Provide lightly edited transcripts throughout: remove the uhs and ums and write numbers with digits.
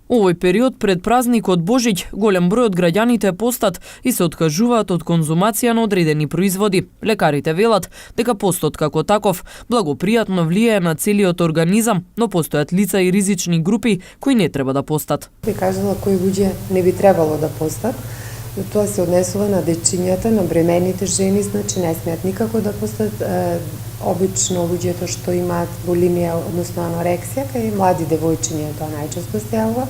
Овој период пред празникот Божиќ голем број од граѓаните постат и се откажуваат од конзумација на одредени производи. Лекарите велат дека постот како таков благопријатно влијае на целиот организам, но постојат лица и ризични групи кои не треба да постат. Би кажала кои луѓе не би требало да постат. Тоа се однесува на дечињата, на бремените жени, значи не смеат никако да постат. Обично луѓето што имаат булимија, односно анорексија, кај млади девојчиња тоа најчесто се јавува,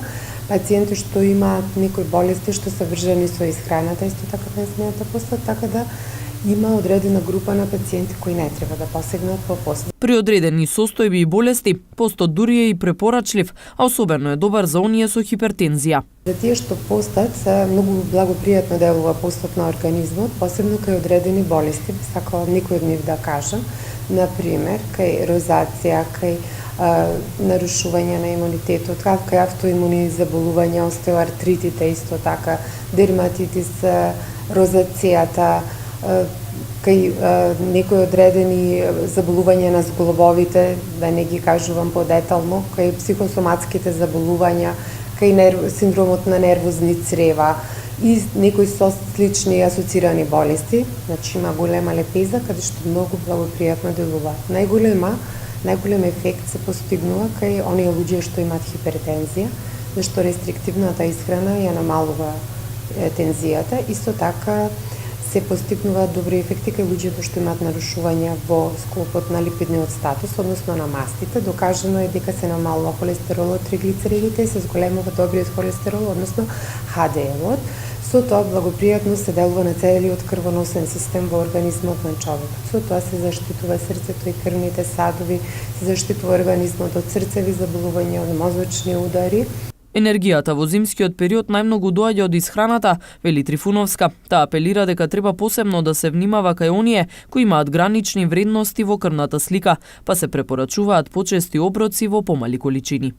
пациенти што имаат некои болести што се врзани со исхраната, исто така не смеат да постат, така да има одредена група на пациенти кои не треба да посегнат по пост. При одредени состојби и болести, постот дури е и препорачлив, а особено е добар за оние со хипертензија. За тие што постат, многу благопријатно делува постот на организмот, посебно кај одредени болести, би сакала некој од нив да кажам, например, кај розација, кај нарушување на имунитетот, кај автоимуни заболувања, остеоартритите исто така, дерматитис, розацијата, кај некои одредени заболувања на зглобовите, да не ги кажувам подетално, кај психосоматските заболувања, кај синдромот на нервозни црева и некои со слични асоцирани болести, значи има голема лепеза каде што многу благопријатно делува. Најголем ефект се постигнува кај оние луѓе што имаат хипертензија, зашто рестриктивната исхрана ја намалува тензијата, исто така се постигнуваат добри ефекти кај луѓето што имаат нарушувања во склопот на липидниот статус, односно на мастите. Докажано е дека се намалува холестеролот, триглицеридите и се зголемува добриот холестерол, односно HDL-от. Со тоа благопријатно се делува на целиот крвоносен систем во организмот на човекот. Со тоа се заштитува срцето и крвните садови, се заштитува организмот од срцеви заболувања, од мозочни удари. Енергијата во зимскиот период најмногу доаѓа од исхраната, вели Трифуновска. Таа апелира дека треба посебно да се внимава кај оние кои имаат гранични вредности во крвната слика, па се препорачуваат почести оброци во помали количини.